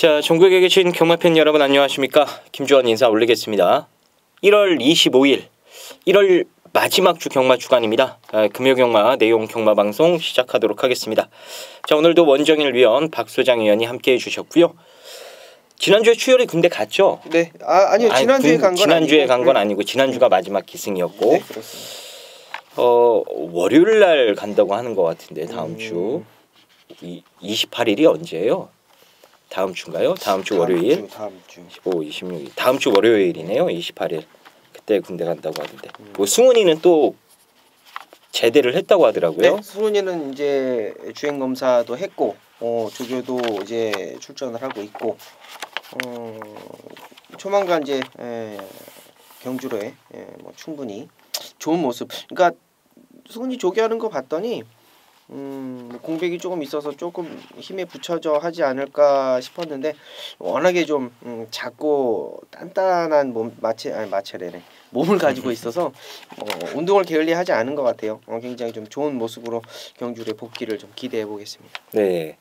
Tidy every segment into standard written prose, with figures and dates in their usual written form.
자, 전국에 계신 경마팬 여러분 안녕하십니까? 김주원 인사 올리겠습니다. 1월 25일 1월 마지막 주 경마 주간입니다. 금요 경마 내용 경마 방송 시작하도록 하겠습니다. 자, 오늘도 원정일 위원 박소장 위원이 함께해 주셨고요. 지난주에 추열이 군대 갔죠? 네. 아니요. 지난주에 간 건 지난주에 간 건 아니고 지난주가 마지막 기승이었고. 네, 그렇습니다. 월요일 날 간다고 하는 것 같은데 다음 주 28일이 언제예요? 다음 주인가요? 다음 주 월요일? 다음 주. 15, 26일. 다음 주 월요일이네요. 28일. 그때 군대 간다고 하던데. 뭐 승훈이는 또 제대를 했다고 하더라고요. 네, 승훈이는 이제 주행 검사도 했고, 조교도 이제 출전을 하고 있고, 조만간 이제 경주로에 뭐 충분히 좋은 모습. 그러니까 승훈이 조교하는 거 봤더니 공백이 조금 있어서 조금 힘에 붙여져 하지 않을까 싶었는데 워낙에 좀 작고 단단한 마체래네 몸을 가지고 있어서 운동을 게을리하지 않은 것 같아요. 굉장히 좀 좋은 모습으로 경주에 복귀를 좀 기대해 보겠습니다. 네.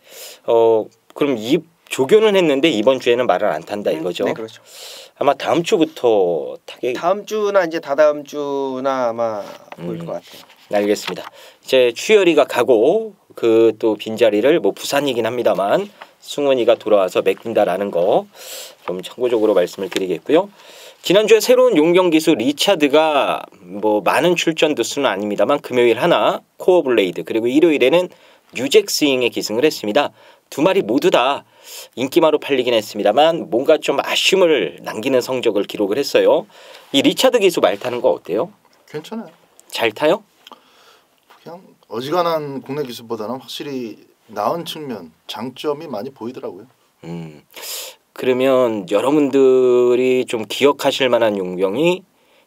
그럼 이 조교는 했는데 이번 주에는 말을 안 탄다 이거죠? 네, 그렇죠. 아마 다음 주부터 타게. 다음 주나 이제 다다음 주나 아마 보일 것 같아요. 알겠습니다. 이제 추열이가 가고 그 또 빈자리를 뭐 부산이긴 합니다만 승훈이가 돌아와서 메꾼다라는 거 좀 참고적으로 말씀을 드리겠고요. 지난주에 새로운 용병 기수 리차드가 뭐 많은 출전 두수는 아닙니다만 금요일 하나 코어 블레이드 그리고 일요일에는 뉴잭 스윙에 기승을 했습니다. 두 마리 모두 다 인기마로 팔리긴 했습니다만 뭔가 좀 아쉬움을 남기는 성적을 기록을 했어요. 이 리차드 기수 말 타는 거 어때요? 괜찮아요. 잘 타요? 그냥 어지간한 국내 기수보다는 확실히 나은 측면, 장점이 많이 보이더라고요. 그러면 여러분들이 좀 기억하실 만한 용병이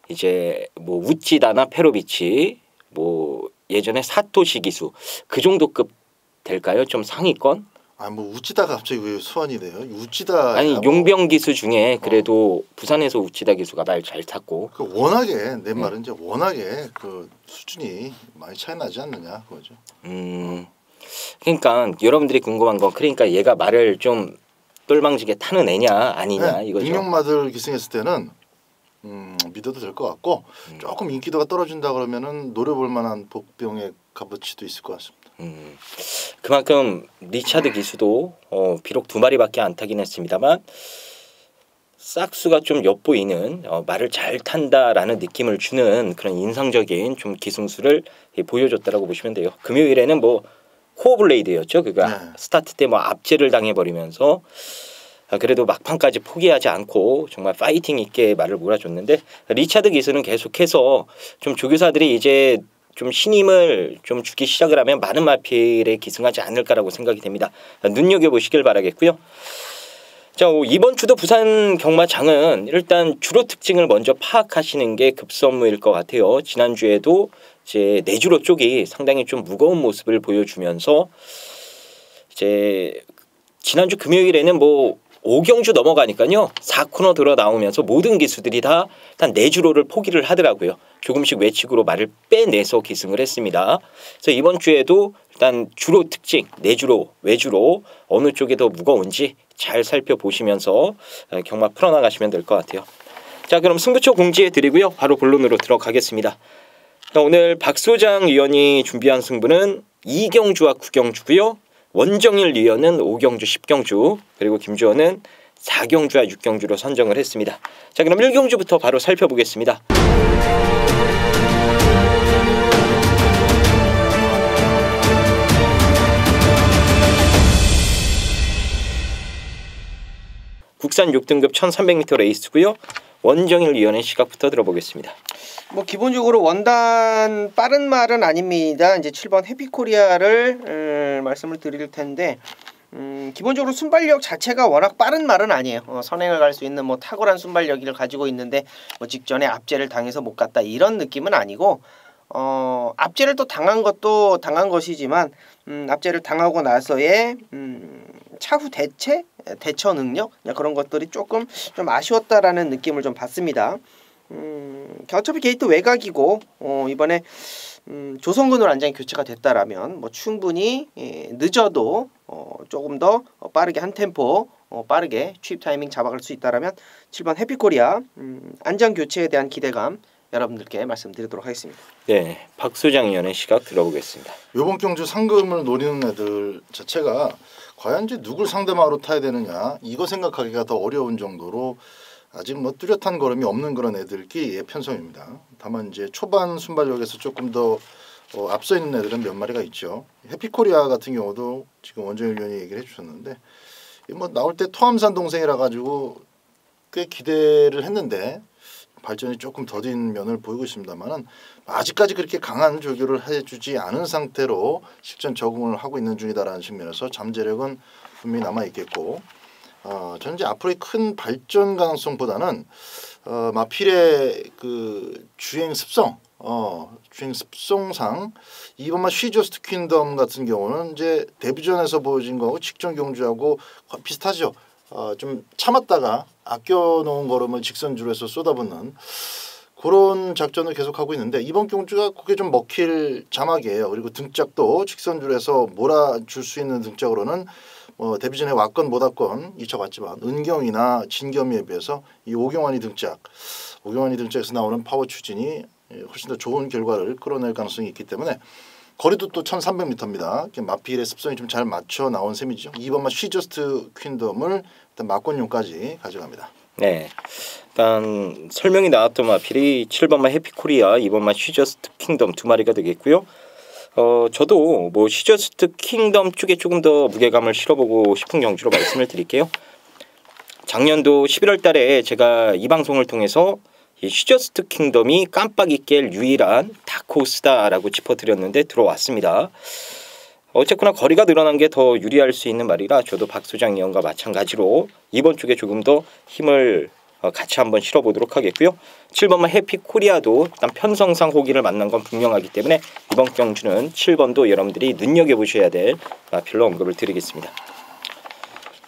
이제 뭐 우찌다나 페로비치, 뭐 예전에 사토시 기수 그 정도급 될까요? 좀 상위권? 뭐 우찌다가 갑자기 왜 소환이 돼요? 우찌다 아니 용병 기수 중에 그래도 부산에서 우찌다 기수가 말 잘 탔고. 워낙에 내 말은 이제 워낙에 그 수준이 많이 차이 나지 않느냐 그거죠. 그러니까 여러분들이 궁금한 건 그러니까 얘가 말을 좀 똘망지게 타는 애냐 아니냐 네, 이거죠. 능력마들 기승했을 때는 믿어도 될 것 같고 조금 인기도가 떨어진다 그러면은 노려볼 만한 복병의 값어치도 있을 것 같습니다. 그만큼 리차드 기수도 비록 두 마리밖에 안 타긴 했습니다만 싹수가 좀 엿보이는 말을 잘 탄다라는 느낌을 주는 그런 인상적인 좀 기승수를 보여줬다라고 보시면 돼요. 금요일에는 뭐 코어 블레이드였죠. 그가 네. 스타트 때 뭐 압제를 당해버리면서 그래도 막판까지 포기하지 않고 정말 파이팅 있게 말을 몰아줬는데 리차드 기수는 계속해서 좀 조교사들이 이제 좀 신임을 좀 주기 시작을 하면 많은 마필에 기승하지 않을까라고 생각이 됩니다. 눈여겨보시길 바라겠고요. 자, 이번 주도 부산 경마장은 일단 주로 특징을 먼저 파악하시는 게 급선무일 것 같아요. 지난주에도 이제 내주로 쪽이 상당히 좀 무거운 모습을 보여주면서 이제 지난주 금요일에는 뭐 5경주 넘어가니까요. 4코너 들어 나오면서 모든 기수들이 다 일단 내주로를 포기를 하더라고요. 조금씩 외측으로 말을 빼내서 기승을 했습니다. 그래서 이번 주에도 일단 주로 특징, 내주로, 외주로 어느 쪽이 더 무거운지 잘 살펴보시면서 경마 풀어나가시면 될 것 같아요. 자, 그럼 승부처 공지해 드리고요. 바로 본론으로 들어가겠습니다. 오늘 박소장 위원이 준비한 승부는 2경주와 9경주고요. 원정일 위원은 5경주, 10경주 그리고 김주원은 4경주와 6경주로 선정을 했습니다. 자, 그럼 1경주부터 바로 살펴보겠습니다. 국산 6등급 1300m 레이스고요. 원정일 위원의 시각부터 들어보겠습니다. 뭐 기본적으로 원단 빠른 말은 아닙니다. 이제 7번 해피코리아를 말씀을 드릴 텐데 기본적으로 순발력 자체가 워낙 빠른 말은 아니에요. 선행을 갈 수 있는 뭐 탁월한 순발력을 가지고 있는데 뭐 직전에 압제를 당해서 못 갔다 이런 느낌은 아니고 압제를 또 당한 것도 당한 것이지만 압제를 당하고 나서의 차후 대처 능력 그런 것들이 조금 좀 아쉬웠다라는 느낌을 좀 받습니다. 어차피 게이트 외곽이고 이번에 조성근으로 안장이 교체가 됐다라면 뭐 충분히 늦어도 조금 더 빠르게 한 템포 빠르게 취입 타이밍 잡아갈 수 있다라면 7번 해피코리아 안전 교체에 대한 기대감 여러분들께 말씀드리도록 하겠습니다. 네, 박소장 위원의 시각 들어보겠습니다. 이번 경주 상금을 노리는 애들 자체가 과연 이제 누굴 상대마로 타야 되느냐 이거 생각하기가 더 어려운 정도로 아직 뭐 뚜렷한 걸음이 없는 그런 애들끼리의 편성입니다. 다만 이제 초반 순발력에서 조금 더 앞서 있는 애들은 몇 마리가 있죠. 해피코리아 같은 경우도 지금 원정일 위원이 얘기를 해주셨는데 뭐 나올 때 토함산 동생이라 가지고 꽤 기대를 했는데 발전이 조금 더딘 면을 보이고 있습니다만은 아직까지 그렇게 강한 조교를 해주지 않은 상태로 실전 적응을 하고 있는 중이다라는 측면에서 잠재력은 분명히 남아 있겠고, 저는 이제 앞으로의 큰 발전 가능성보다는 마필의 그 주행 습성, 주행 습성상 이번만 쉬저스트 퀸덤 같은 경우는 이제 데뷔전에서 보여진 거하고 직전 경주하고 비슷하죠. 좀 참았다가 아껴놓은 걸음을 직선주로 해서 쏟아붓는 그런 작전을 계속하고 있는데 이번 경주가 그게 좀 먹힐 자막이에요. 그리고 등짝도 직선주로 해서 몰아줄 수 있는 등짝으로는 데뷔전에 왔건 못 왔건 이쳐봤지만 은경이나 진겸이에 비해서 이 오경환이 등짝에서 나오는 파워 추진이 훨씬 더 좋은 결과를 끌어낼 가능성이 있기 때문에 거리도 또 1300m입니다. 마필의 습성이 좀 잘 맞춰 나온 셈이죠. 2번만 쉬저스트 퀸덤을 일단 막권용까지 가져갑니다. 네, 일단 설명이 나왔던 마필이 7번만 해피코리아, 2번만 쉬저스트 킹덤 두 마리가 되겠고요. 저도 뭐 쉬저스트 킹덤 쪽에 조금 더 무게감을 실어보고 싶은 경주로 말씀을 드릴게요. 작년도 11월 달에 제가 이 방송을 통해서 이 쉬저스트 킹덤이 깜빡이 깰 유일한 다크호스다라고 짚어드렸는데 들어왔습니다. 어쨌거나 거리가 늘어난 게 더 유리할 수 있는 말이라 저도 박 소장 위원과 마찬가지로 이번 쪽에 조금 더 힘을 같이 한번 실어보도록 하겠고요. 7번만 해피코리아도 일단 편성상 호기를 만난 건 분명하기 때문에 이번 경주는 7번도 여러분들이 눈여겨보셔야 될 별로 언급을 드리겠습니다.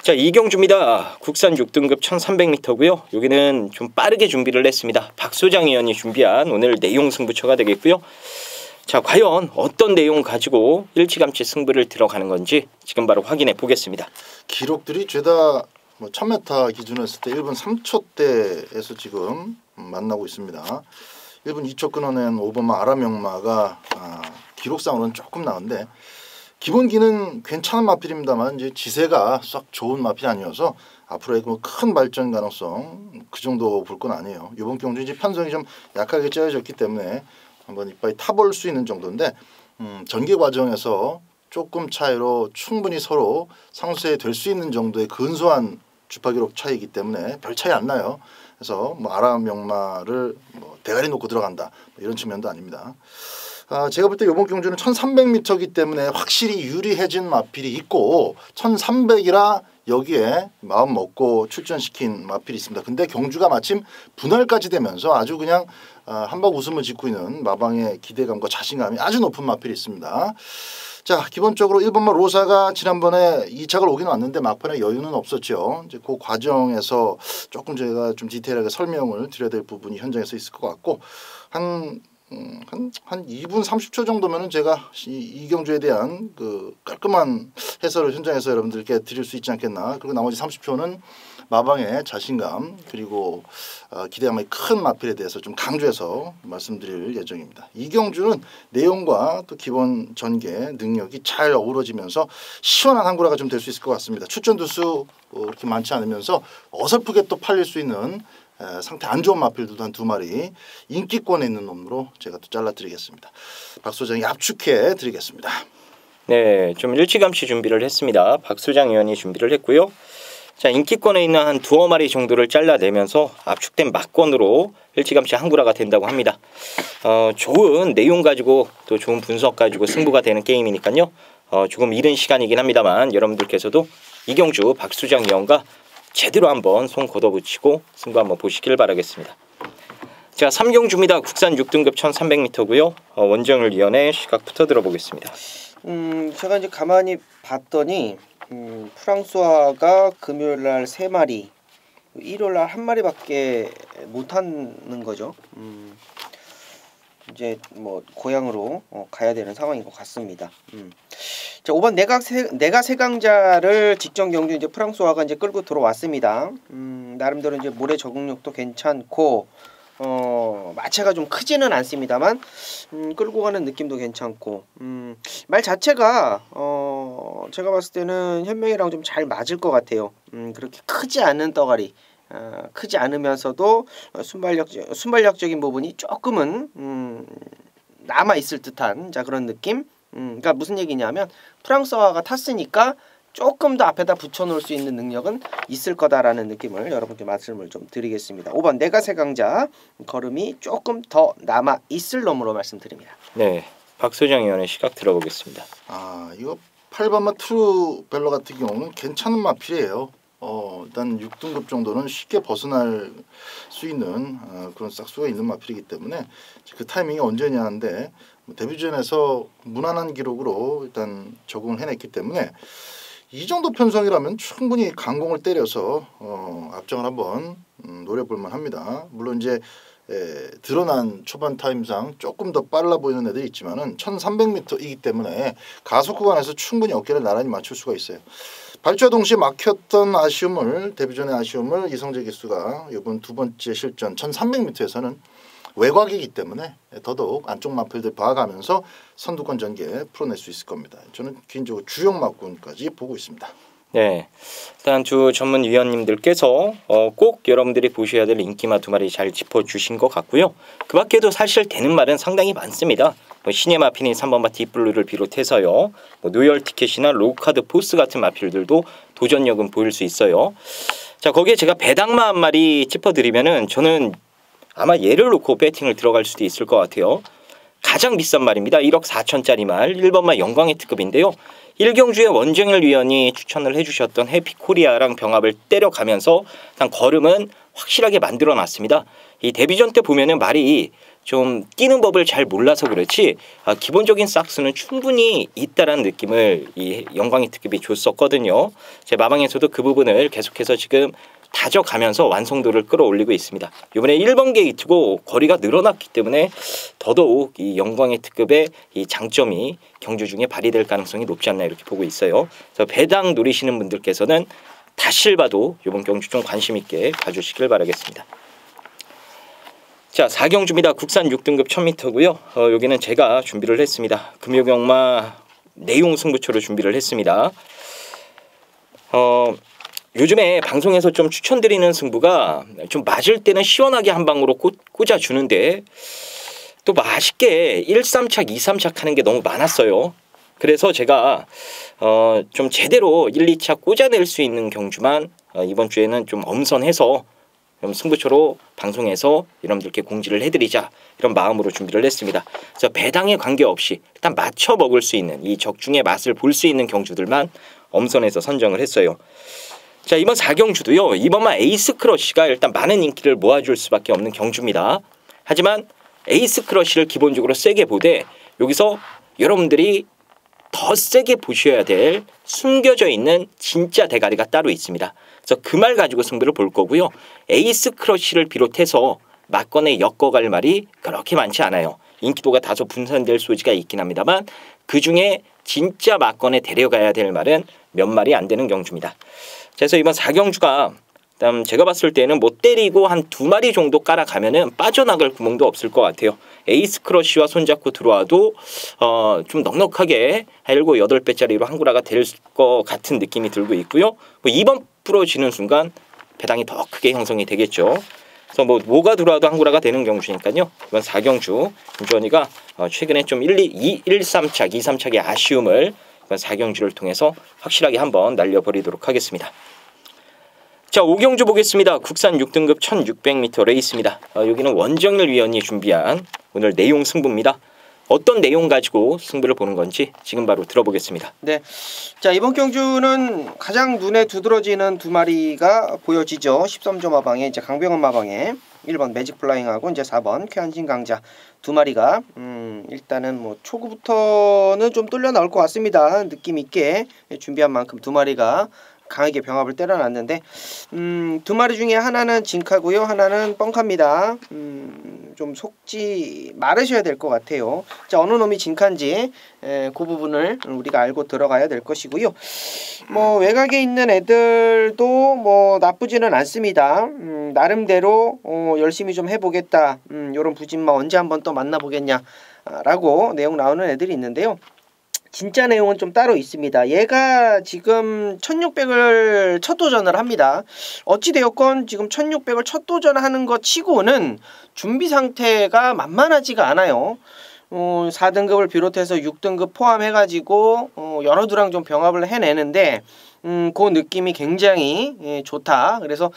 자, 이 경주입니다. 국산 6등급 1300m고요. 여기는 좀 빠르게 준비를 했습니다. 박 소장 위원이 준비한 오늘 내용 승부처가 되겠고요. 자, 과연 어떤 내용 가지고 일찌감치 승부를 들어가는 건지 지금 바로 확인해 보겠습니다. 기록들이 죄다 1000m 기준으로 했을 때 1분 3초대에서 지금 만나고 있습니다. 1분 2초 끊어낸 5번마 아라명마가 기록상으로는 조금 나은데 기본기는 괜찮은 마필입니다만 이제 지세가 썩 좋은 마필이 아니어서 앞으로의 큰 발전 가능성 그 정도 볼 건 아니에요. 이번 경주 이제 편성이 좀 약하게 짜여졌기 때문에 한번 이빨이 타볼 수 있는 정도인데 전개 과정에서 조금 차이로 충분히 서로 상쇄될 수 있는 정도의 근소한 주파 기록 차이이기 때문에 별 차이 안 나요. 그래서 뭐 아라명마를 대가리 놓고 들어간다 이런 측면도 아닙니다. 제가 볼 때 이번 경주는 1300m이기 때문에 확실히 유리해진 마필이 있고 1300이라 여기에 마음 먹고 출전시킨 마필이 있습니다. 근데 경주가 마침 분할까지 되면서 아주 그냥 한박 웃음을 짓고 있는 마방의 기대감과 자신감이 아주 높은 마필이 있습니다. 자, 기본적으로 1번마 로사가 지난번에 2착을 오긴 왔는데 막판에 여유는 없었죠. 이제 그 과정에서 조금 제가 좀 디테일하게 설명을 드려야 될 부분이 현장에서 있을 것 같고 한 2분 30초 정도면은 제가 이 경주에 대한 그 깔끔한 해설을 현장에서 여러분들께 드릴 수 있지 않겠나. 그리고 나머지 30초는 마방의 자신감 그리고 기대감의 큰 마필에 대해서 좀 강조해서 말씀드릴 예정입니다. 이 경주는 내용과 또 기본 전개 능력이 잘 어우러지면서 시원한 한구라가 좀 될 수 있을 것 같습니다. 출전 두수 그렇게 많지 않으면서 어설프게 또 팔릴 수 있는 상태 안 좋은 마필도 한 2마리 인기권에 있는 놈으로 제가 또 잘라드리겠습니다. 박 소장이 압축해 드리겠습니다. 네, 좀 일찌감치 준비를 했습니다. 박 소장 위원이 준비를 했고요. 자, 인기권에 있는 한 2마리 정도를 잘라내면서 압축된 막권으로 일찌감치 한구라가 된다고 합니다. 좋은 내용 가지고 또 좋은 분석 가지고 승부가 되는 게임이니까요. 조금 이른 시간이긴 합니다만 여러분들께서도 이경주 박수장 위원과 제대로 한번 손 걷어붙이고 승부 한번 보시길 바라겠습니다. 자, 3경주입니다. 국산 6등급 1300m고요. 원정을 위원의 시각부터 들어보겠습니다. 제가 이제 가만히 봤더니 프랑스화가 금요일날 3마리, 일요일날 1마리밖에 못하는 거죠. 이제 뭐 고향으로 가야 되는 상황인 것 같습니다. 자, 5번 내가 세강자를 직전 경주 이제 프랑스와가 이제 끌고 들어왔습니다. 나름대로 이제 모래 적응력도 괜찮고 마체가 좀 크지는 않습니다만 끌고 가는 느낌도 괜찮고 말 자체가 제가 봤을 때는 현명이랑 좀 잘 맞을 것 같아요. 그렇게 크지 않은 떠가리, 크지 않으면서도 순발력적인 부분이 조금은 남아 있을 듯한 자 그런 느낌. 그러니까 무슨 얘기냐면 프랑스어가 탔으니까 조금 더 앞에다 붙여놓을 수 있는 능력은 있을 거다라는 느낌을 여러분께 말씀을 좀 드리겠습니다. 5번 내가 세강자 걸음이 조금 더 남아 있을 놈으로 말씀드립니다. 네, 박소장 의원의 시각 들어보겠습니다. 이거 8번마 트루벨러 같은 경우는 괜찮은 마필이에요. 일단 6등급 정도는 쉽게 벗어날 수 있는 그런 싹수가 있는 마필이기 때문에 그 타이밍이 언제냐 하는데 데뷔전에서 무난한 기록으로 일단 적응을 해냈기 때문에 이 정도 편성이라면 충분히 강공을 때려서 앞장을 한번 노려볼만 합니다. 물론 이제 드러난 초반 타임상 조금 더 빨라 보이는 애들이 있지만은 1300m이기 때문에 가속 구간에서 충분히 어깨를 나란히 맞출 수가 있어요. 발주와 동시에 막혔던 데뷔전의 아쉬움을 이성재 기수가 이번 두 번째 실전 1300m에서는 외곽이기 때문에 더더욱 안쪽 마필들 봐가면서 선두권 전개 풀어낼 수 있을 겁니다. 저는 개인적으로 주영 막군까지 보고 있습니다. 네, 일단 두 전문위원님들께서 꼭 여러분들이 보셔야 될 인기마 두 마리 잘 짚어주신 것 같고요. 그 밖에도 사실 되는 말은 상당히 많습니다. 신예 마필인 3번 바 딥블루를 비롯해서요. 노열 티켓이나 로우카드 포스 같은 마필들도 도전력은 보일 수 있어요. 자, 거기에 제가 배당마 한 마리 짚어드리면은 저는 아마 얘를 놓고 배팅을 들어갈 수도 있을 것 같아요. 가장 비싼 말입니다. 1억 4천짜리 말 1번마 영광의 특급인데요. 1경주에 원정일 위원이 추천을 해주셨던 해피코리아랑 병합을 때려가면서 일단 걸음은 확실하게 만들어놨습니다. 이 데뷔전 때 보면은 말이 좀 뛰는 법을 잘 몰라서 그렇지 기본적인 싹수는 충분히 있다라는 느낌을 이 영광의 특급이 줬었거든요. 제 마방에서도 그 부분을 계속해서 지금 다져가면서 완성도를 끌어올리고 있습니다. 이번에 1번 게이트고 거리가 늘어났기 때문에 더더욱 이 영광의 특급의 이 장점이 경주 중에 발휘될 가능성이 높지 않나 이렇게 보고 있어요. 그래서 배당 노리시는 분들께서는 다시 봐도 이번 경주 좀 관심 있게 봐주시길 바라겠습니다. 자, 4경주입니다. 국산 6등급 1000m고요. 여기는 제가 준비를 했습니다. 금요경마 내용 승부처로 준비를 했습니다. 요즘에 방송에서 좀 추천드리는 승부가 좀 맞을 때는 시원하게 한 방으로 꽂아주는데 또 맛있게 1, 3착, 2, 3착 하는 게 너무 많았어요. 그래서 제가 좀 제대로 1, 2착 꽂아낼 수 있는 경주만 이번 주에는 좀 엄선해서 승부처로 방송에서 여러분들께 공지를 해드리자 이런 마음으로 준비를 했습니다. 그래서 배당에 관계없이 일단 맞춰 먹을 수 있는 이 적중의 맛을 볼 수 있는 경주들만 엄선해서 선정을 했어요. 자, 이번 4경주도요. 이번만 에이스 크러쉬가 일단 많은 인기를 모아줄 수밖에 없는 경주입니다. 하지만 에이스 크러쉬를 기본적으로 세게 보되 여기서 여러분들이 더 세게 보셔야 될 숨겨져 있는 진짜 대가리가 따로 있습니다. 그래서 그 말 가지고 승부를 볼 거고요. 에이스 크러쉬를 비롯해서 막건에 엮어갈 말이 그렇게 많지 않아요. 인기도가 다소 분산될 소지가 있긴 합니다만 그중에 진짜 막건에 데려가야 될 말은 몇 마리 안 되는 경주입니다. 그래서 이번 4경주가 일단 제가 봤을 때는 못 때리고 한 2마리 정도 깔아가면은 빠져나갈 구멍도 없을 것 같아요. 에이스 크러쉬와 손잡고 들어와도 좀 넉넉하게 7, 8배짜리로 한구라가 될 것 같은 느낌이 들고 있고요. 2번 부러지는 순간 배당이 더 크게 형성이 되겠죠. 그래서 뭐가 들어와도 한구라가 되는 경주니까요. 이번 4경주 김주원이가 최근에 좀 1, 3착, 2, 3착의 아쉬움을 이번 4경주를 통해서 확실하게 한번 날려버리도록 하겠습니다. 자, 5경주 보겠습니다. 국산 6등급 1600m 레이스입니다. 여기는 원정일 위원이 준비한 오늘 내용 승부입니다. 어떤 내용 가지고 승부를 보는 건지 지금 바로 들어보겠습니다. 네, 자, 이번 경주는 가장 눈에 두드러지는 2마리가 보여지죠. 13조 마방에 이제 강병원 마방에 1번 매직 플라잉하고 이제 4번 쾌한신 강자 2마리가 일단은 뭐 초구부터는 좀 뚫려 나올 것 같습니다. 느낌 있게 준비한 만큼 2마리가 강하게 병합을 때려놨는데 2마리 중에 하나는 진카고요, 하나는 뻥카입니다. 좀 속지 말으셔야 될 것 같아요. 자, 어느 놈이 진칸지 그 부분을 우리가 알고 들어가야 될 것이고요. 뭐 외곽에 있는 애들도 뭐 나쁘지는 않습니다. 나름대로 열심히 좀 해보겠다. 요런 부진마 언제 한번 또 만나보겠냐라고 내용 나오는 애들이 있는데요. 진짜 내용은 좀 따로 있습니다. 얘가 지금 1600을 첫 도전을 합니다. 어찌되었건 지금 1600을 첫 도전하는 것 치고는 준비 상태가 만만하지가 않아요. 4등급을 비롯해서 6등급 포함해가지고 여러 두랑 좀 병합을 해내는데 그 느낌이 굉장히 좋다. 그래서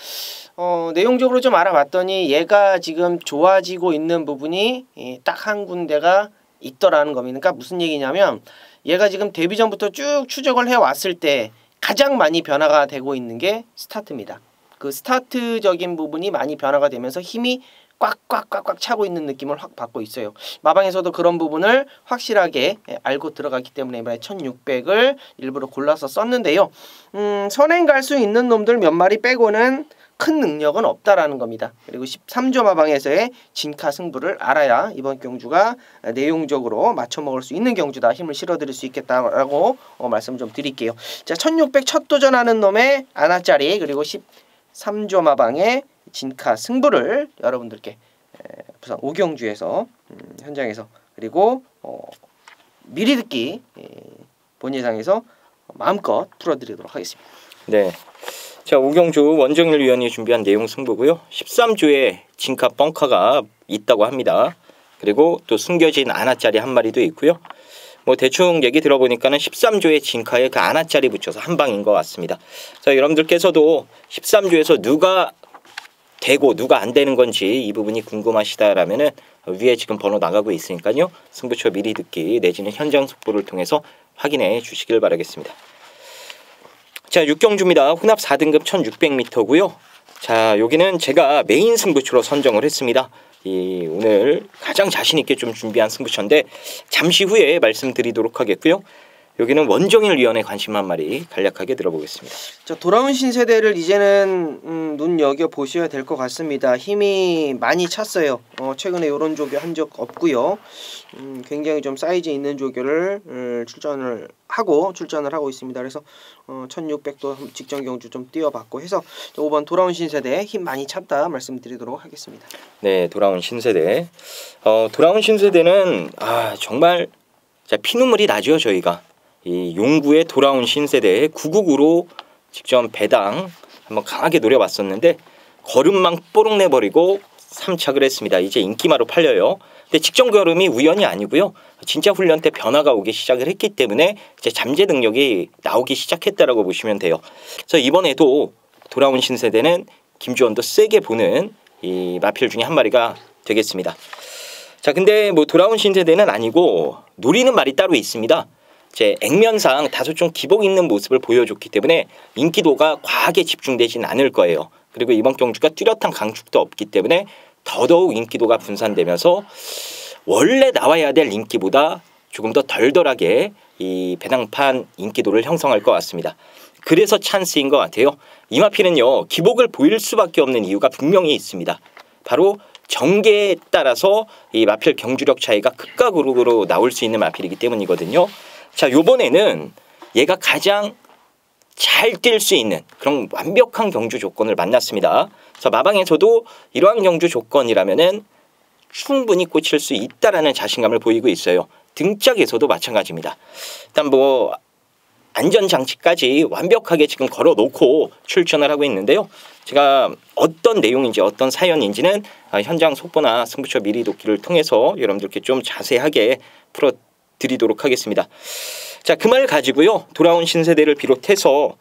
내용적으로 좀 알아봤더니 얘가 지금 좋아지고 있는 부분이 딱 한 군데가 있더라는 겁니다. 그러니까 무슨 얘기냐면 얘가 지금 데뷔 전부터 쭉 추적을 해왔을 때 가장 많이 변화가 되고 있는 게 스타트입니다. 그 스타트적인 부분이 많이 변화가 되면서 힘이 꽉꽉꽉꽉 차고 있는 느낌을 확 받고 있어요. 마방에서도 그런 부분을 확실하게 알고 들어갔기 때문에 이번에 1600을 일부러 골라서 썼는데요. 선행 갈 수 있는 놈들 몇 마리 빼고는 큰 능력은 없다라는 겁니다. 그리고 13조 마방에서의 진카 승부를 알아야 이번 경주가 내용적으로 맞춰먹을 수 있는 경주다. 힘을 실어드릴 수 있겠다라고 말씀 좀 드릴게요. 자, 1600 첫 도전하는 놈의 아나짜리 그리고 13조 마방의 진카 승부를 여러분들께 부산 오경주에서 현장에서 그리고 미리 듣기 본예상에서 마음껏 풀어드리도록 하겠습니다. 네. 자, 오경주 원정일 위원이 준비한 내용 승부고요. 13조에 진카 벙커가 있다고 합니다. 그리고 또 숨겨진 아나짜리 한 마리도 있고요. 뭐 대충 얘기 들어보니까는 13조에 진카에 그 아나짜리 붙여서 한 방인 것 같습니다. 자, 여러분들께서도 13조에서 누가 되고 누가 안 되는 건지 이 부분이 궁금하시다라면은 위에 지금 번호 나가고 있으니까요. 승부처 미리 듣기 내지는 현장 속보를 통해서 확인해 주시길 바라겠습니다. 자, 6경주입니다. 혼합 4등급 1600m고요. 자, 여기는 제가 메인 승부처로 선정을 했습니다. 오늘 가장 자신있게 좀 준비한 승부처인데 잠시 후에 말씀드리도록 하겠고요. 여기는 원정일 위원의 관심 한 마리 간략하게 들어보겠습니다. 자, 돌아온 신세대를 이제는 눈여겨 보셔야 될 것 같습니다. 힘이 많이 찼어요. 최근에 이런 조교 한 적 없고요. 굉장히 좀 사이즈 있는 조교를 출전을 하고 있습니다. 그래서 1600도 직전 경주 좀 뛰어봤고 해서 5번 돌아온 신세대 힘 많이 찼다 말씀드리도록 하겠습니다. 네, 돌아온 신세대. 돌아온 신세대는 정말 피눈물이 나죠. 저희가 이 용구에 돌아온 신세대에 999로 직전 배당 한번 강하게 노려봤었는데 걸음망 뽀록 내버리고 3착을 했습니다. 이제 인기마로 팔려요. 근데 직전 걸음이 우연이 아니고요. 진짜 훈련 때 변화가 오기 시작을 했기 때문에 이제 잠재 능력이 나오기 시작했다라고 보시면 돼요. 그래서 이번에도 돌아온 신세대는 김주원도 세게 보는 이 마필 중에 한 마리가 되겠습니다. 자, 근데 뭐 돌아온 신세대는 아니고 노리는 말이 따로 있습니다. 제 액면상 다소 좀 기복 있는 모습을 보여줬기 때문에 인기도가 과하게 집중되진 않을 거예요. 그리고 이번 경주가 뚜렷한 강축도 없기 때문에 더더욱 인기도가 분산되면서 원래 나와야 될 인기보다 조금 더 덜덜하게 이 배당판 인기도를 형성할 것 같습니다. 그래서 찬스인 것 같아요. 이 마필은요, 기복을 보일 수밖에 없는 이유가 분명히 있습니다. 바로 정계에 따라서 이 마필 경주력 차이가 극과극으로 나올 수 있는 마필이기 때문이거든요. 자, 요번에는 얘가 가장 잘 뛸 수 있는 그런 완벽한 경주 조건을 만났습니다. 그래서 마방에서도 이러한 경주 조건이라면은 충분히 꽂힐 수 있다라는 자신감을 보이고 있어요. 등짝에서도 마찬가지입니다. 일단 뭐 안전장치까지 완벽하게 지금 걸어놓고 출전을 하고 있는데요. 제가 어떤 내용인지 어떤 사연인지는 현장 속보나 승부처 미리 돕기를 통해서 여러분들께 좀 자세하게 풀어드리도록 하겠습니다. 자, 그 말 가지고요. 돌아온 신세대를 비롯해서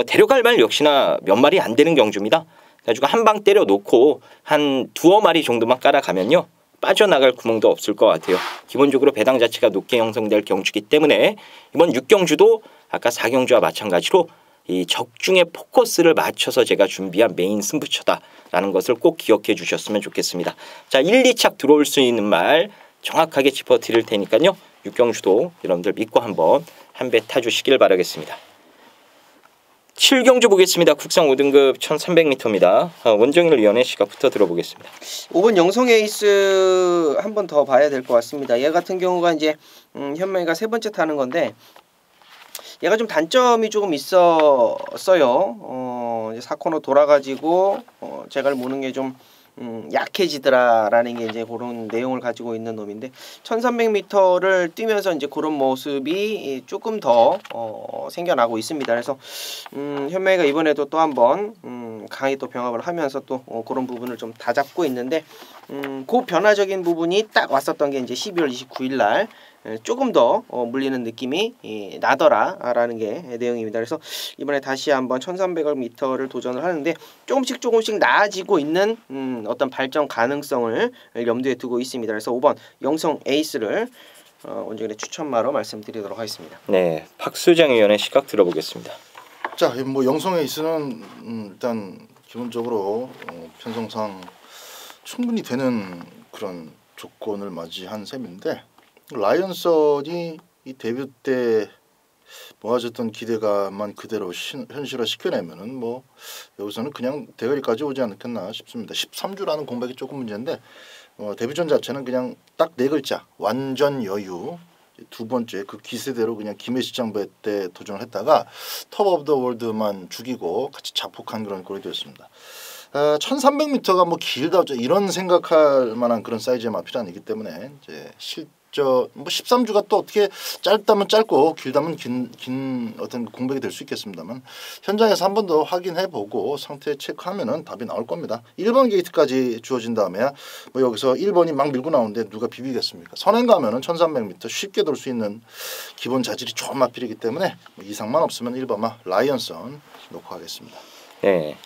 데려갈 말 역시나 몇 마리 안 되는 경주입니다. 가지고 한 방 때려놓고 한 두어 마리 정도만 깔아가면요. 빠져나갈 구멍도 없을 것 같아요. 기본적으로 배당 자체가 높게 형성될 경주이기 때문에 이번 6경주도 아까 4경주와 마찬가지로 이 적중의 포커스를 맞춰서 제가 준비한 메인 승부처다라는 것을 꼭 기억해 주셨으면 좋겠습니다. 자, 1, 2착 들어올 수 있는 말 정확하게 짚어드릴 테니까요. 6경주도 여러분들 믿고 한번 한 배 타주시길 바라겠습니다. 7경주 보겠습니다. 국상 5등급 1300m입니다. 원정일 위원의 시각부터 들어보겠습니다. 5번 영성 에이스 한 번 더 봐야 될 것 같습니다. 얘 같은 경우가 이제 현명이가 세 번째 타는 건데 얘가 좀 단점이 조금 있었어요. 이제 4코너 돌아가지고 제갈 모는 게 좀 약해지더라라는 게 이제 그런 내용을 가지고 있는 놈인데 1300m를 뛰면서 이제 그런 모습이 조금 더 생겨나고 있습니다. 그래서 현명이가 이번에도 또 한번 강하게 또 병합을 하면서 또 그런 부분을 좀 다잡고 있는데 그 변화적인 부분이 딱 왔었던 게 이제 12월 29일 날 조금 더 물리는 느낌이 나더라라는 게 내용입니다. 그래서 이번에 다시 한번 1300m를 도전을 하는데 조금씩 나아지고 있는 어떤 발전 가능성을 염두에 두고 있습니다. 그래서 5번 영성 에이스를 원정일의 추천마로 말씀드리도록 하겠습니다. 네, 박수장 위원의 시각 들어보겠습니다. 자, 뭐 영성 에이스는 일단 기본적으로 편성상 충분히 되는 그런 조건을 맞이한 셈인데 라이언선이 이 데뷔 때 모아졌던 기대감만 그대로 현실화 시켜내면은 뭐 여기서는 그냥 대가리까지 오지 않겠나 싶습니다. 13주라는 공백이 조금 문제인데 데뷔전 자체는 그냥 딱 네 글자 완전 여유. 두 번째 그 기세대로 그냥 김해시장배 때 도전을 했다가 톱 오브 더 월드만 죽이고 같이 자폭한 그런 꼴이 되었습니다. 1300m가 뭐 길다 이런 생각할 만한 그런 사이즈의 마필이 아니기 때문에 이제 뭐 13주가 또 어떻게 짧다면 짧고 길다면 긴 어떤 공백이 될 수 있겠습니다만 현장에서 한 번 더 확인해보고 상태 체크하면은 답이 나올 겁니다. 1번 게이트까지 주어진 다음에야 뭐 여기서 1번이 막 밀고 나오는데 누가 비비겠습니까? 선행 가면은 1300m 쉽게 돌 수 있는 기본 자질이 좋은 마필이기 때문에 뭐 이상만 없으면 1번마 라이언선 놓고 하겠습니다. 네.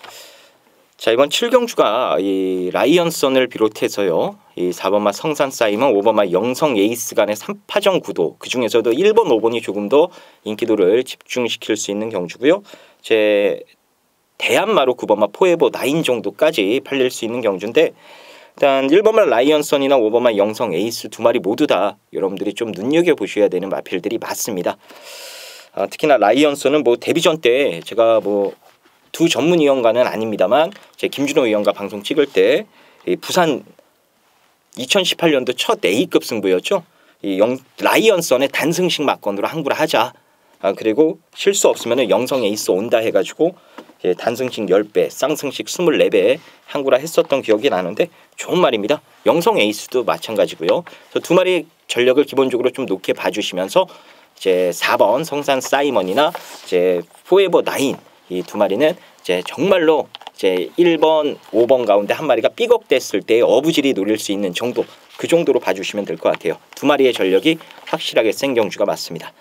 자, 이번 7경주가 이 라이언선을 비롯해서요. 이 4번마 성산 사이먼, 5번마 영성 에이스 간의 3파전 구도, 그 중에서도 1번, 5번이 조금 더 인기도를 집중시킬 수 있는 경주고요. 제 대한마로 9번마 포에버 9 정도까지 팔릴 수 있는 경주인데 일단 1번마 라이언선이나 5번마 영성 에이스 두 마리 모두 다 여러분들이 좀 눈여겨보셔야 되는 마필들이 맞습니다. 특히나 라이언선은 뭐 데뷔전 때 제가 뭐 두 전문 위원과는 아닙니다만 제 김준호 위원과 방송 찍을 때 부산 2018년도 첫 A급 승부였죠. 이 라이언선의 단승식 막건으로 항구를 하자. 그리고 실수 없으면 영성 에이스 온다 해가지고 단승식 10배, 쌍승식 24배 항구라 했었던 기억이 나는데 좋은 말입니다. 영성 에이스도 마찬가지고요. 그래서 두 마리 전력을 기본적으로 좀 높게 봐주시면서 이제 4번 성산 사이먼이나 이제 포에버 9 이 두 마리는 이제 정말로 이제 1번, 5번 가운데 한 마리가 삐걱댔을 때 어부질이 노릴 수 있는 정도, 그 정도로 봐주시면 될 것 같아요. 두 마리의 전력이 확실하게 센 경주가 맞습니다.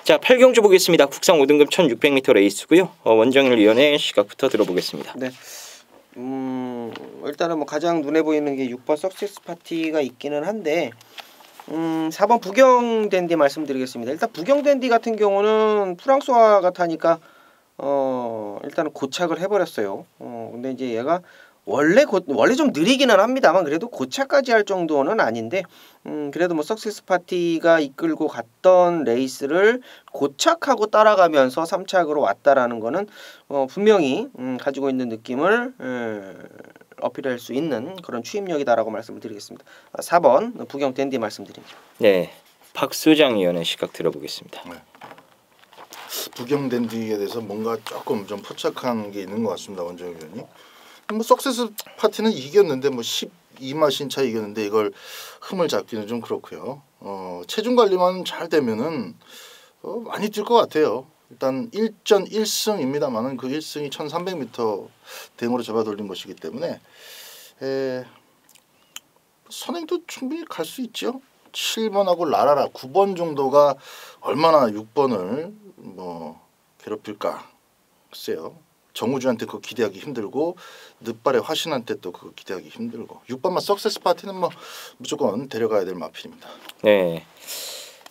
자, 8경주 보겠습니다. 국상 5등급 1600m 레이스고요. 원정일 위원의 시각부터 들어보겠습니다. 네. 일단은 뭐 가장 눈에 보이는 게 6번 석세스 파티가 있기는 한데 4번 부경 댄디 말씀드리겠습니다. 일단 부경 댄디 같은 경우는 프랑스와 같으니까 일단은 고착을 해버렸어요. 근데 이제 얘가 원래 좀 느리기는 합니다만 그래도 고착까지 할 정도는 아닌데 그래도 뭐 석세스 파티가 이끌고 갔던 레이스를 고착하고 따라가면서 3착으로 왔다라는 거는 분명히 가지고 있는 느낌을 어필할 수 있는 그런 추임력이다라고 말씀을 드리겠습니다. 4번 부경 댄디 말씀드립니다. 네, 박수장 위원의 시각 들어보겠습니다. 네. 부경 댄디에 대해서 뭔가 조금 좀 포착한 게 있는 것 같습니다. 원정일 위원이. 뭐 석세스 파티는 이겼는데 뭐 12마 신차 이겼는데 이걸 흠을 잡기는 좀 그렇고요. 체중 관리만 잘 되면은 많이 뛸 것 같아요. 일단 1전 1승입니다만은 그 1승이 1300m 대응으로 잡아 돌린 것이기 때문에 선행도 충분히 갈 수 있죠. 7번하고 라라라 9번 정도가 얼마나 6번을 뭐 괴롭힐까 글쎄요. 정우주한테 그거 기대하기 힘들고 늦발의 화신한테 또 그거 기대하기 힘들고 6번만 석세스 파티는 뭐 무조건 데려가야 될 마필입니다. 네.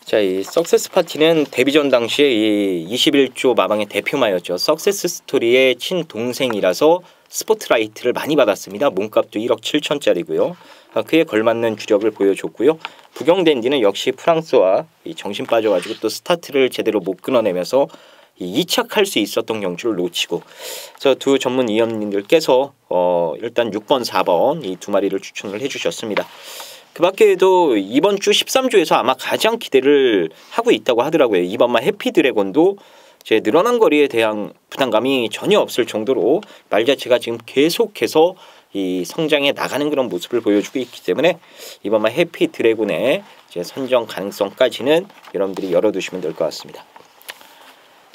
자, 이 석세스 파티는 데뷔전 당시에 이 21조 마방의 대표마였죠. 석세스 스토리의 친동생이라서 스포트라이트를 많이 받았습니다. 몸값도 1억 7천짜리고요. 그에 걸맞는 주력을 보여줬고요. 부경 댄디는 역시 프랑스와 정신 빠져가지고 또 스타트를 제대로 못 끊어내면서 이착할 수 있었던 경주를 놓치고, 그래서 두 전문위원님들께서 일단 6번, 4번 이 두 마리를 추천을 해주셨습니다. 그 밖에도 이번 주 13주에서 아마 가장 기대를 하고 있다고 하더라고요. 이번만 해피드래곤도 이제 늘어난 거리에 대한 부담감이 전혀 없을 정도로 말 자체가 지금 계속해서 이 성장해 나가는 그런 모습을 보여주고 있기 때문에 이번만 해피드래곤의 이제 선정 가능성까지는 여러분들이 열어두시면 될 것 같습니다.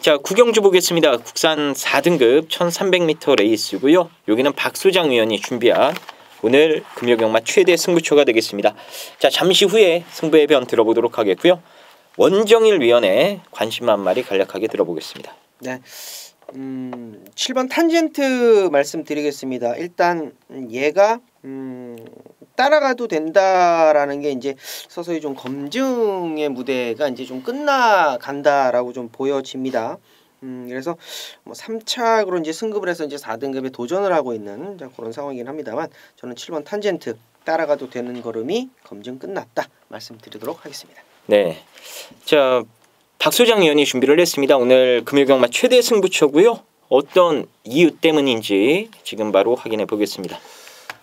자, 구경주 보겠습니다. 국산 4등급 1300m 레이스고요. 여기는 박소장 위원이 준비한 오늘 금요경마 최대 승부처가 되겠습니다. 자, 잠시 후에 승부의 변 들어보도록 하겠고요. 원정일 위원의 관심 한 마리 간략하게 들어보겠습니다. 네. 7번 탄젠트 말씀드리겠습니다. 일단 얘가 따라가도 된다라는 게 이제 서서히 좀 검증의 무대가 이제 좀 끝나간다라고 좀 보여집니다. 그래서 뭐 3착으로 이제 승급을 해서 이제 4등급에 도전을 하고 있는 그런 상황이긴 합니다만, 저는 7번 탄젠트 따라가도 되는 걸음이 검증 끝났다 말씀드리도록 하겠습니다. 네. 자, 박소장 위원이 준비를 했습니다. 오늘 금요경마 최대 승부처고요. 어떤 이유 때문인지 지금 바로 확인해 보겠습니다.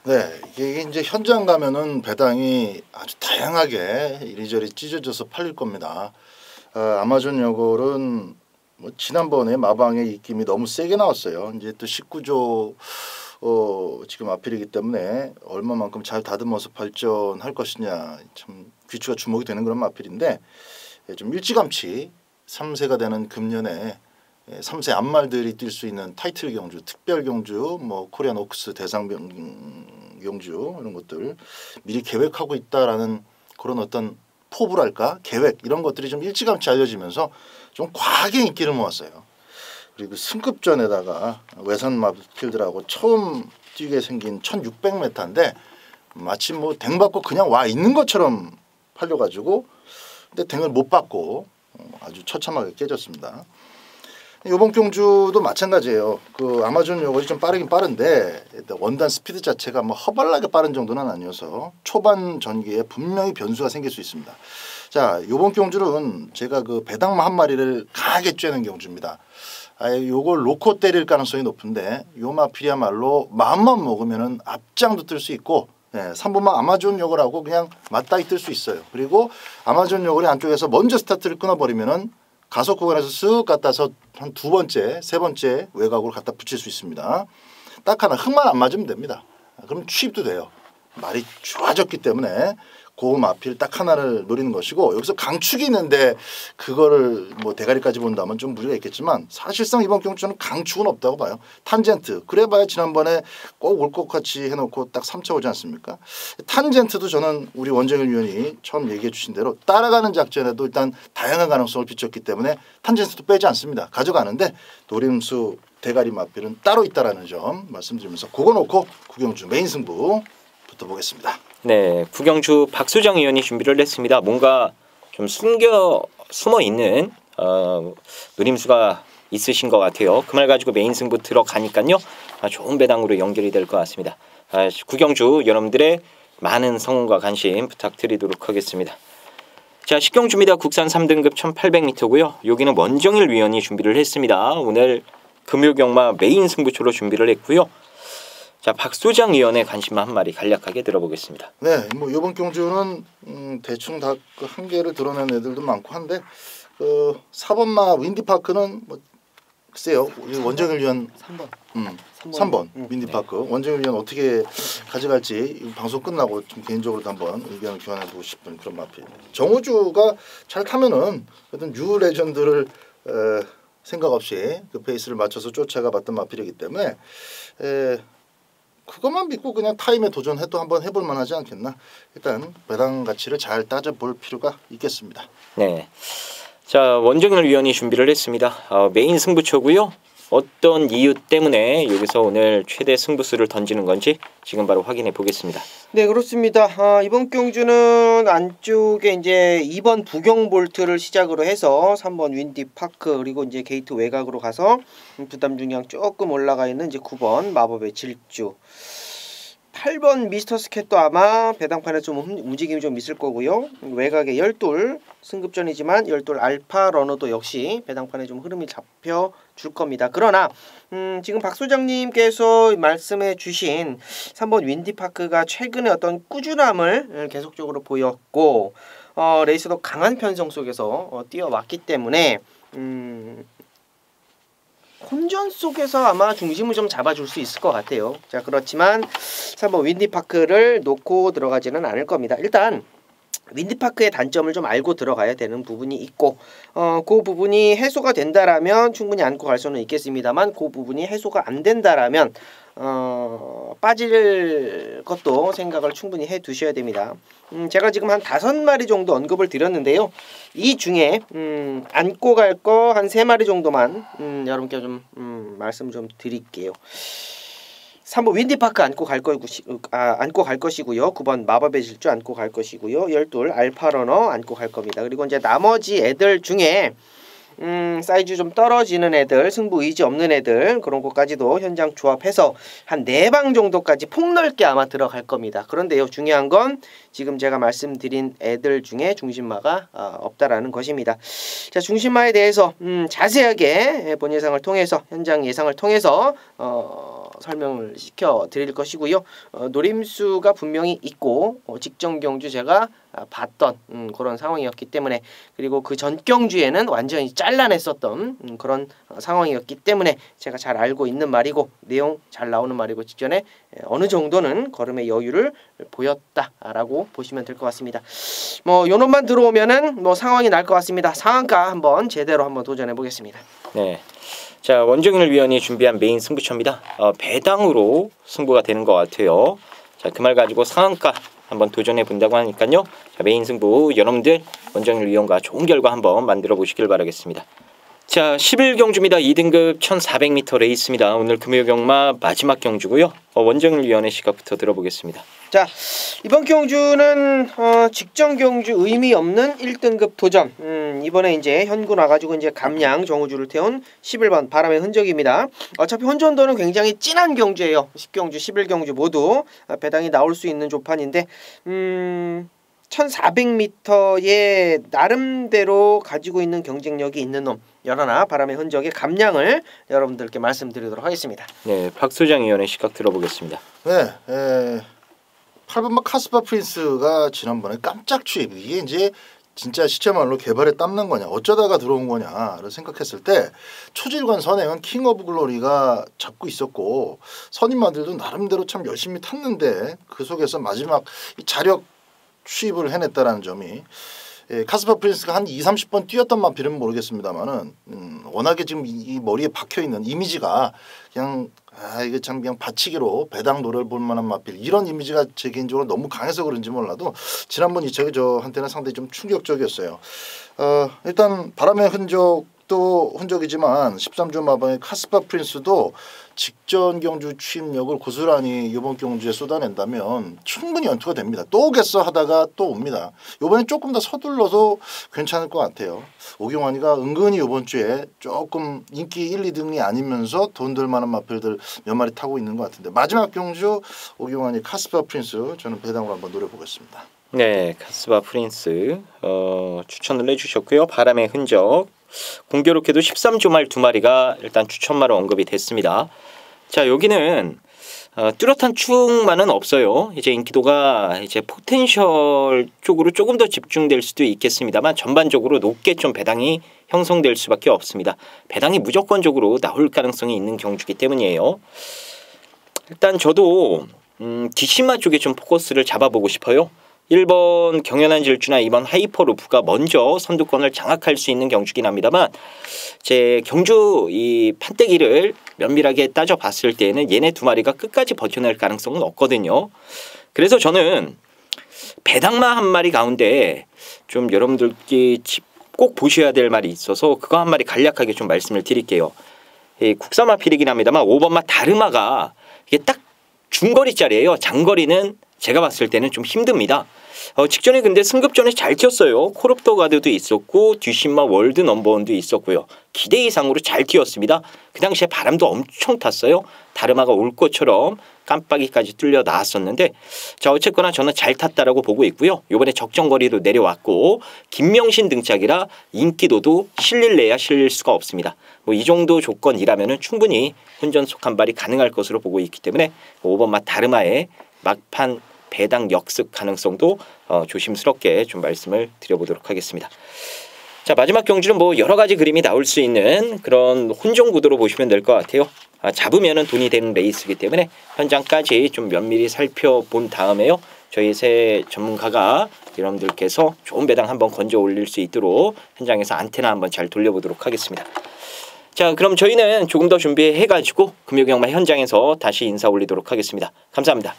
네, 이게 이제 현장 가면은 배당이 아주 다양하게 이리저리 찢어져서 팔릴 겁니다. 아마존 요걸은 뭐 지난번에 마방의 입김이 너무 세게 나왔어요. 이제 또 19조 지금 앞필이기 때문에 얼마만큼 잘 다듬어서 발전할 것이냐, 참 귀추가 주목이 되는 그런 마필인데, 좀 일찌감치 3세가 되는 금년에 3세 앞말들이 뛸 수 있는 타이틀 경주, 특별 경주, 뭐 코리안 오크스 대상 경주 이런 것들 미리 계획하고 있다라는 그런 어떤 포부랄까, 계획 이런 것들이 좀 일찌감치 알려지면서 좀 과하게 인기를 모았어요. 그리고 승급전에다가 외산 마필들하고 처음 뛰게 생긴 1600m인데 마치 뭐 댕 받고 그냥 와 있는 것처럼 팔려가지고, 근데 댕을 못 받고 아주 처참하게 깨졌습니다. 이번 경주도 마찬가지예요. 그 아마존 요걸이 좀 빠르긴 빠른데 원단 스피드 자체가 뭐 허벌나게 빠른 정도는 아니어서 초반 전기에 분명히 변수가 생길 수 있습니다. 자, 이번 경주는 제가 그 배당마 한 마리를 강하게 쬐는 경주입니다. 요걸 놓고 때릴 가능성이 높은데, 요 마필이야말로 마음만 먹으면은 앞장도 뜰 수 있고, 3번만 아마존 요걸 하고 그냥 맞다이 뜰 수 있어요. 그리고 아마존 요걸이 안쪽에서 먼저 스타트를 끊어버리면은 가속 구간에서 쓱 갖다서 한 두 번째, 세 번째 외곽으로 갖다 붙일 수 있습니다. 딱 하나 흙만 안 맞으면 됩니다. 그럼 취입도 돼요. 말이 좋아졌기 때문에 그 마필 딱 하나를 노리는 것이고, 여기서 강축이 있는데 그거를 뭐 대가리까지 본다면 좀 무리가 있겠지만, 사실상 이번 경주는 강축은 없다고 봐요. 탄젠트 그래봐야 지난번에 꼭 올 것 같이 해놓고 딱 3차 오지 않습니까? 탄젠트도 저는 우리 원정일 위원이 처음 얘기해 주신 대로 따라가는 작전에도 일단 다양한 가능성을 비췄기 때문에 탄젠트도 빼지 않습니다. 가져가는데 노림수 대가리 마필은 따로 있다라는 점 말씀드리면서, 그거 놓고 구경주 메인 승부 붙어보겠습니다. 네, 구경주 박소장 의원이 준비를 했습니다. 뭔가 좀 숨어 있는 노림수가 있으신 것 같아요. 그 말 가지고 메인 승부 들어가니까요, 좋은 배당으로 연결이 될 것 같습니다. 구경주 여러분들의 많은 성원과 관심 부탁드리도록 하겠습니다. 자, 식경주입니다. 국산 3등급 1800m고요. 여기는 원정일 위원이 준비를 했습니다. 오늘 금요경마 메인 승부처로 준비를 했고요. 자, 박소장 위원의 관심 한 마리 간략하게 들어보겠습니다. 네, 뭐 이번 경주는 대충 다 그 한계를 드러낸 애들도 많고 한데, 4번마 윈디파크는 뭐 글쎄요, 우리 원정일 위원 3번 윈디파크 윈디파크 위원 어떻게 가져갈지 방송 끝나고 좀 개인적으로도 한번 의견을 교환해보고 싶은 그런 마필입니다. 정우주가 잘 타면은 어떤 뉴 레전드를 생각 없이 그 페이스를 맞춰서 쫓아가 봤던 마필이기 때문에 그것만 믿고 그냥 타임에 도전해도 한번 해볼 만하지 않겠나. 일단 배당 가치를 잘 따져볼 필요가 있겠습니다. 네, 자, 원정일 위원이 준비를 했습니다. 메인 승부처고요. 어떤 이유 때문에 여기서 오늘 최대 승부수를 던지는 건지 지금 바로 확인해 보겠습니다. 네, 그렇습니다. 이번 경주는 안쪽에 이제 2번 부경볼트를 시작으로 해서 3번 윈디파크, 그리고 이제 게이트 외곽으로 가서 부담 중량 조금 올라가 있는 이제 9번 마법의 질주, 8번 미스터 스캣도 아마 배당판에 좀 움직임이 좀 있을 거고요. 외곽에 12 승급전이지만 12 알파 러너도 역시 배당판에 좀 흐름이 잡혀줄 겁니다. 그러나 지금 박 소장님께서 말씀해 주신 3번 윈디파크가 최근에 어떤 꾸준함을 계속적으로 보였고 레이스도 강한 편성 속에서 뛰어왔기 때문에 혼전 속에서 아마 중심을 좀 잡아줄 수 있을 것 같아요. 자, 그렇지만 3번 윈디파크를 놓고 들어가지는 않을 겁니다. 일단 윈디파크의 단점을 좀 알고 들어가야 되는 부분이 있고 그 부분이 해소가 된다라면 충분히 안고 갈 수는 있겠습니다만 그 부분이 해소가 안 된다라면 빠질 것도 생각을 충분히 해 두셔야 됩니다. 제가 지금 한 5마리 정도 언급을 드렸는데요. 이 중에 안고 갈 거 한 3마리 정도만 여러분께 좀 말씀 좀 드릴게요. 3번 윈디파크 안고 갈 것이고요. 9번 마법의 질주 안고 갈 것이고요. 12 알파러너 안고 갈 겁니다. 그리고 이제 나머지 애들 중에 사이즈 좀 떨어지는 애들, 승부 의지 없는 애들 그런 것까지도 현장 조합해서 한 4방 정도까지 폭넓게 아마 들어갈 겁니다. 그런데요, 중요한 건 지금 제가 말씀드린 애들 중에 중심마가 없다라는 것입니다. 자, 중심마에 대해서 자세하게 본 예상을 통해서 현장 예상을 통해서 설명을 시켜 드릴 것이고요. 노림수가 분명히 있고 직전 경주 제가 봤던 그런 상황이었기 때문에, 그리고 그 전 경주에는 완전히 잘라냈었던 그런 상황이었기 때문에 제가 잘 알고 있는 말이고 내용 잘 나오는 말이고 직전에 어느 정도는 걸음의 여유를 보였다라고 보시면 될 것 같습니다. 뭐 요놈만 들어오면은 뭐 상황이 날 것 같습니다. 상한가 한번 제대로 한번 도전해 보겠습니다. 네. 자, 원정일 위원이 준비한 메인 승부처입니다. 배당으로 승부가 되는 것 같아요. 자, 그 말 가지고 상한가 한번 도전해 본다고 하니까요. 자, 메인 승부 여러분들 원정일 위원과 좋은 결과 한번 만들어 보시길 바라겠습니다. 자, 11경주입니다. 2등급 1400m 레이스입니다. 오늘 금요 경마 마지막 경주고요. 원정일 위원의 시각부터 들어보겠습니다. 자, 이번 경주는 직전 경주 의미 없는 1등급 도전. 이번에 이제 현구 나가지고 이제 감량 정우주를 태운 11번 바람의 흔적입니다. 어차피 혼전도는 굉장히 진한 경주예요. 10경주, 11경주 모두 배당이 나올 수 있는 조판인데 1400m의 나름대로 가지고 있는 경쟁력이 있는 놈 열하나 바람의 흔적의 감량을 여러분들께 말씀드리도록 하겠습니다. 네, 박 소장 위원의 시각 들어보겠습니다. 네, 8번마 카스파 프린스가 지난번에 깜짝 추입, 이게 이제 진짜 시체말로 개발에 땀난 거냐, 어쩌다가 들어온 거냐를 생각했을 때 초질관 선행은 킹 오브 글로리가 잡고 있었고 선임마들도 나름대로 참 열심히 탔는데 그 속에서 마지막 이 자력 추입을 해냈다라는 점이, 카스파 프린스가 한 20-30번 뛰었던 마필은 모르겠습니다만은 워낙에 지금 이 머리에 박혀있는 이미지가 그냥 이게 참 그냥 받치기로 배당 노래를 볼 만한 마필, 이런 이미지가 제 개인적으로 너무 강해서 그런지 몰라도 지난번 이 책이 저한테는 상당히 좀 충격적이었어요. 일단 바람의 흔적도 흔적이지만 13주 마방의 카스파 프린스도 직전 경주 추임력을 고스란히 이번 경주에 쏟아낸다면 충분히 연투가 됩니다. 또 오겠어 하다가 또 옵니다. 이번엔 조금 더 서둘러도 괜찮을 것 같아요. 오경환이가 은근히 이번 주에 조금 인기 1, 2등이 아니면서 돈 들 만한 마필들 몇 마리 타고 있는 것 같은데, 마지막 경주 오경환이 카스파 프린스 저는 배당으로 한번 노려보겠습니다. 네, 카스파 프린스 추천을 해주셨고요. 바람의 흔적 공교롭게도 13주 말 2마리가 일단 추천마로 언급이 됐습니다. 자, 여기는 뚜렷한 추억만은 없어요. 이제 인기도가 이제 포텐셜 쪽으로 조금 더 집중될 수도 있겠습니다만 전반적으로 높게 좀 배당이 형성될 수밖에 없습니다. 배당이 무조건적으로 나올 가능성이 있는 경주기 때문이에요. 일단 저도 디시마 쪽에 좀 포커스를 잡아보고 싶어요. 1번 경연한 질주나 2번 하이퍼루프가 먼저 선두권을 장악할 수 있는 경주긴 합니다만 제 경주 이 판때기를 면밀하게 따져봤을 때에는 얘네 2마리가 끝까지 버텨낼 가능성은 없거든요. 그래서 저는 배당마 1마리 가운데 좀 여러분들께 꼭 보셔야 될 말이 있어서 그거 1마리 간략하게 좀 말씀을 드릴게요. 국산마 필이긴 합니다만 5번마 다르마가 이게 딱 중거리짜리예요. 장거리는 제가 봤을 때는 좀 힘듭니다. 직전에 근데 승급전에 잘 튀었어요. 콜 오브 더 가드도 있었고 듀신마 월드 넘버원도 있었고요. 기대 이상으로 잘 튀었습니다. 그 당시에 바람도 엄청 탔어요. 다르마가 올 것처럼 깜빡이까지 뚫려 나왔었는데 자 어쨌거나 저는 잘 탔다라고 보고 있고요. 이번에 적정거리도 내려왔고 김명신 등짝이라 인기도도 실릴래야 실릴 수가 없습니다. 뭐 이 정도 조건이라면은 충분히 혼전속 한 발이 가능할 것으로 보고 있기 때문에 5번마 다르마의 막판 배당 역습 가능성도 조심스럽게 좀 말씀을 드려보도록 하겠습니다. 자 마지막 경주는 뭐 여러 가지 그림이 나올 수 있는 그런 혼종 구도로 보시면 될 것 같아요. 잡으면은 돈이 되는 레이스이기 때문에 현장까지 좀 면밀히 살펴본 다음에요. 저희 새 전문가가 여러분들께서 좋은 배당 한번 건져 올릴 수 있도록 현장에서 안테나 한번 잘 돌려보도록 하겠습니다. 자 그럼 저희는 조금 더 준비해가지고 금요일 양말 현장에서 다시 인사 올리도록 하겠습니다. 감사합니다.